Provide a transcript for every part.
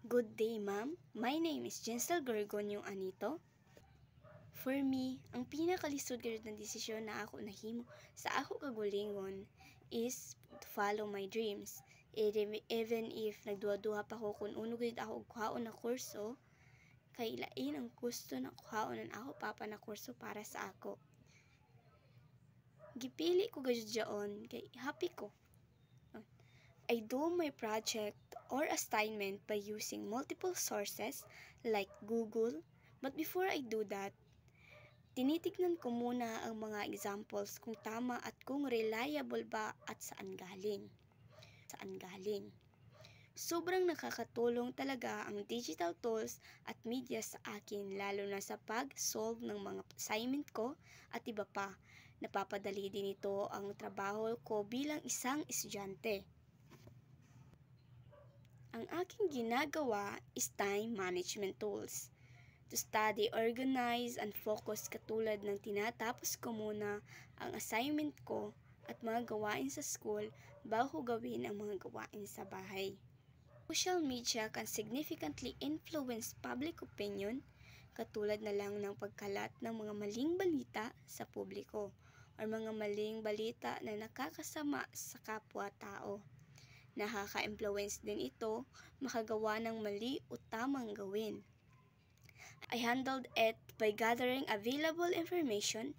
Good day, ma'am. My name is Jensel Gorgonio Anito. For me, ang pinakalisod gayud na desisyon na ako nahimo sa ako kagalingon is to follow my dreams. Even if nagduha-duha pa ko kung uno gayud ako kuhaon na kurso, kay lain ang gusto na kuhaonan ako papa na kurso para sa ako. Gipili ko gayud jaon kay happy ko. I do my project or assignment by using multiple sources like Google. But before I do that, tinitignan ko muna ang mga examples kung tama at kung reliable ba at saan galing. Sobrang nakakatulong talaga ang digital tools at media sa akin, lalo na sa pag-solve ng mga assignment ko at iba pa. Napapadali din ito ang trabaho ko bilang isang estudyante. Ang aking ginagawa is time management tools. To study, organize, and focus katulad ng tinatapos ko muna ang assignment ko at mga gawain sa school bago gawin ang mga gawain sa bahay. Social media can significantly influence public opinion, katulad na lang ng pagkalat ng mga maling balita sa publiko o mga maling balita na nakakasama sa kapwa-tao. Nakaka-influence din ito makagawa ng mali o tamang gawin. I handled it by gathering available information,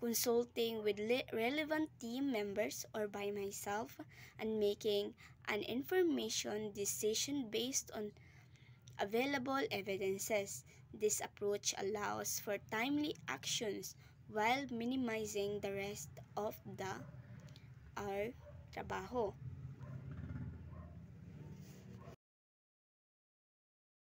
consulting with relevant team members or by myself, and making an information decision based on available evidences. This approach allows for timely actions while minimizing the rest of our trabaho.